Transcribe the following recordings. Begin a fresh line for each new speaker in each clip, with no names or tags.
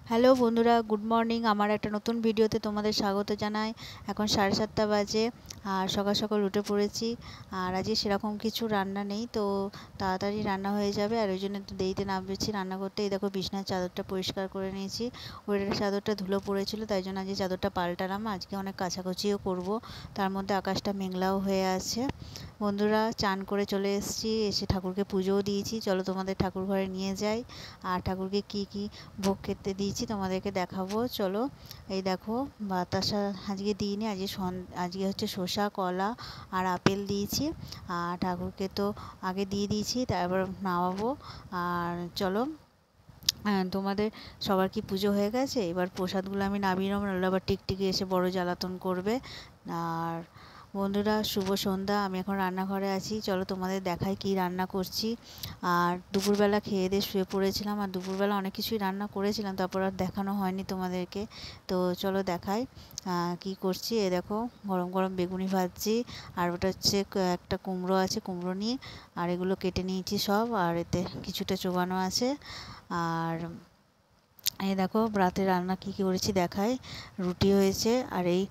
Hello বন্ধুরা, good morning. আমার একটা নতুন ভিডিওতে তোমাদের স্বাগত জানাই। এখন 7:30 বাজে আর সকাল সকাল উঠে পড়েছি। আর আজকে সেরকম কিছু রান্না নেই, তো তাড়াতাড়ি রান্না হয়ে যাবে, আর ওই জন্য একটু দেরিতে নামছি রান্না করতে। এই দেখো, বিছনার চাদরটা পরিষ্কার করে নিয়েছি। ওই চাদরটা ধুলো পড়েছিল, তাই জন্য আজকে চাদরটা পাল্টালাম। আজকে অনেক কাচাকুচিও করব, তার মধ্যে আকাশটা মেঘলাও হয়ে আছে। বন্ধুরা, চান করে চলে এসেছি, এসে ঠাকুরকে পুজোও দিয়েছি। চলো তোমাদের ঠাকুর ঘরে নিয়ে যাই, আর ঠাকুরকে কি কি ভোগ খেতে দিয়েছি তোমাদেরকে দেখাবো। চলো, এই দেখো, বাতাসা আজকে দিইনি, আজকে হচ্ছে শসা, কলা আর আপেল দিয়েছি। আর ঠাকুরকে তো আগে দিয়ে দিয়েছি, তারপর নামাবো। আর চলো, তোমাদের সবার কি পুজো হয়ে গেছে? এবার প্রসাদগুলো আমি নামিয়ে নেবো, নাহলে আবার টিকটিকি এসে বড় জ্বালাতন করবে। আর বন্ধুরা, শুভ সন্ধ্যা। আমি এখন রান্নাঘরে আছি, চলো তোমাদের দেখাই কি রান্না করছি। আর দুপুরবেলা খেয়ে দিয়ে শুয়ে পড়েছিলাম, আর দুপুরবেলা অনেক কিছুই রান্না করেছিলাম, তারপর আর দেখানো হয়নি তোমাদেরকে। তো চলো দেখাই কি করছি। এ দেখো, গরম গরম বেগুনি ভাজছি, আর ওটা হচ্ছে একটা কুমড়ো আছে, কুমড়ো নিয়ে আর এগুলো কেটে নিয়েছি সব, আর এতে কিছুটা চোবানো আছে। আর এই দেখো, রাতে রান্না কী কী করেছি দেখাই। রুটি হয়েছে, আর এই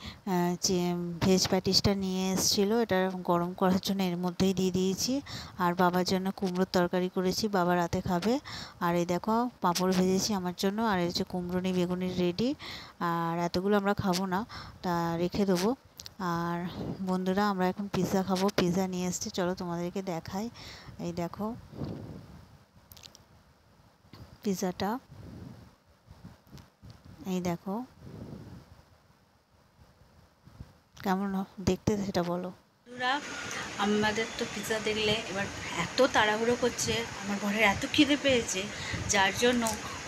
যে ভেজ প্যাটিসটা নিয়ে এসেছিলো, এটা গরম করার জন্য এর মধ্যেই দিয়ে দিয়েছি। আর বাবার জন্য কুমড়োর তরকারি করেছি, বাবা রাতে খাবে। আর এই দেখো, পাঁপড় ভেজেছি আমার জন্য, আর এই যে কুমড়োনি বেগুনি রেডি। আর এতগুলো আমরা খাবো না, তা রেখে দেবো। আর বন্ধুরা, আমরা এখন পিৎজা খাবো, পিৎজা নিয়ে এসেছি, চলো তোমাদেরকে দেখাই। এই দেখো পিৎজাটা, এই দেখো কেমন দেখতে, সেটা বলো।
বন্ধুরা, আমাদের তো পিৎজা দেখলে এবার এত তাড়াহুড়ো করছে, আমার ঘরে এত খিদে পেয়েছে, যার জন্য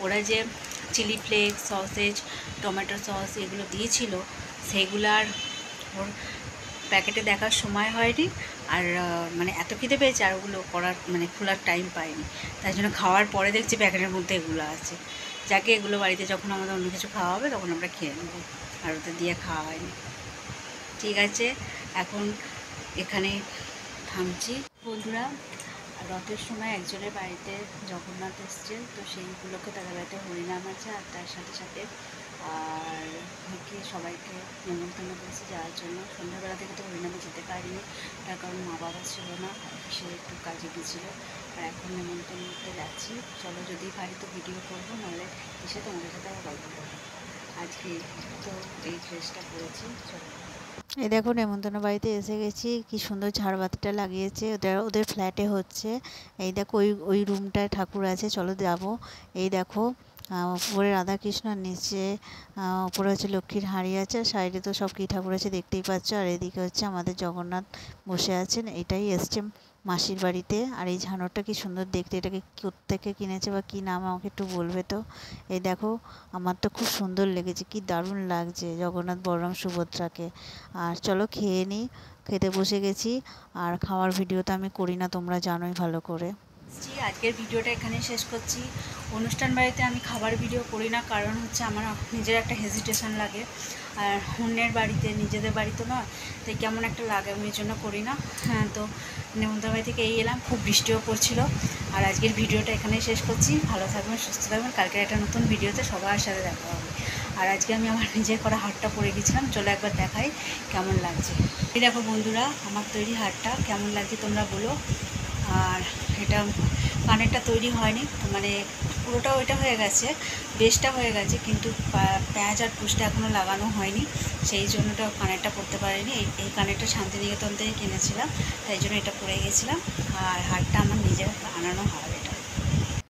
ওরা যে chilli flakes, sausage, tomato sauce এগুলো দিয়েছিল, সেগুলো আর ওর প্যাকেটে দেখার সময় হয়নি। আর মানে এত খিদে পেয়েছে, আর ওগুলো করার মানে খোলার টাইম পাইনি। তাই জন্য খাওয়ার পরে দেখছি প্যাকেটের মধ্যে এগুলো আছে। যাকে এগুলো বাড়িতে যখন আমাদের অন্য কিছু খাওয়া হবে তখন আমরা খেয়ে নেব, আর ওদের দিয়ে খাওয়া হয়নি। ঠিক আছে, এখন এখানে থামছি। বন্ধুরা, রথের সময় একজনের বাড়িতে জগন্নাথ এসছে, তো সেইগুলোকে তাদের বাড়িতে হরিনাম আছে, আর তার সাথে সাথে আর সবাইকে নেমন্তন্ন করেছে যাওয়ার জন্য। সন্ধ্যাবেলা থেকে তো হরিনামে যেতে পারিনি, তার কারণ মা বাবা ছিল না, সে একটু কাজে গিয়েছিলো। আর এখন নেমন্তন্নতে যাচ্ছি। চলো, যদি পারি তো ভিডিও করবো, নাহলে এসে তোমাদের সাথে আবার গল্প করবো। আজকে তো এই ড্রেসটা পরেছি। চলো,
এই দেখো, নেমন্তন্ন বাড়িতে এসে গেছি। কি সুন্দর ঝাড়বাতিটা লাগিয়েছে, ওদের ফ্ল্যাটে হচ্ছে। এই দেখো, ওই ওই রুমটায় ঠাকুর আছে, চলো যাবো। এই দেখো, উপরে রাধাকৃষ্ণ, নিচে উপরে হচ্ছে লক্ষ্মীর হাঁড়ি আছে, আর সাইডে তো সব কী ঠাকুর আছে দেখতেই পাচ্ছ। আর এদিকে হচ্ছে আমাদের জগন্নাথ বসে আছেন। এটাই এসছে মাসির বাড়িতে। আর এই ঝাড়রটা কি সুন্দর দেখতে, এটাকে কোত্থেকে কিনেছে বা কী নাম আমাকে একটু বলবে তো। এই দেখো, আমার তো খুব সুন্দর লেগেছে, কি দারুণ লাগছে জগন্নাথ, বলরাম, সুভদ্রাকে। আর চলো খেয়ে নিই, খেতে বসে গেছি। আর খাওয়ার ভিডিও তো আমি করি না, তোমরা জানোই ভালো করে।
আজকের ভিডিওটা এখানেই শেষ করছি। অনুষ্ঠান বাড়িতে আমি খাবার ভিডিও করি না, কারণ হচ্ছে আমার নিজের একটা হেজিটেশন লাগে, আর অন্যের বাড়িতে, নিজেদের বাড়িতে না, তাই কেমন একটা লাগে, আমি এই জন্য করি না। হ্যাঁ, তো নেমন্তন্ন বাড়ি থেকে এই এলাম, খুব বৃষ্টিও পড়ছিল। আর আজকের ভিডিওটা এখানেই শেষ করছি। ভালো থাকবেন, সুস্থ থাকবেন, কালকে একটা নতুন ভিডিওতে সবার সাথে দেখা হবে। আর আজকে আমি আমার নিজের করা হারটা পরে গেছিলাম, চলো একবার দেখাই কেমন লাগছে। এই দেখো বন্ধুরা, আমার তৈরি হারটা কেমন লাগছে তোমরা বলো। আর এটা কানেরটা তৈরি হয়নি, মানে পুরোটা ওইটা হয়ে গেছে, বেশটা হয়ে গেছে, কিন্তু প্যাঁচ আর পুষটা এখনও লাগানো হয়নি, সেই জন্য ওটা কানেরটা পরতে পারিনি। এই কানেরটা শান্তিনিকেতন থেকে কিনেছিলাম, তাই জন্য এটা পরে গেছিলাম। আর হারটা আমার নিজের আনানো হার এটা।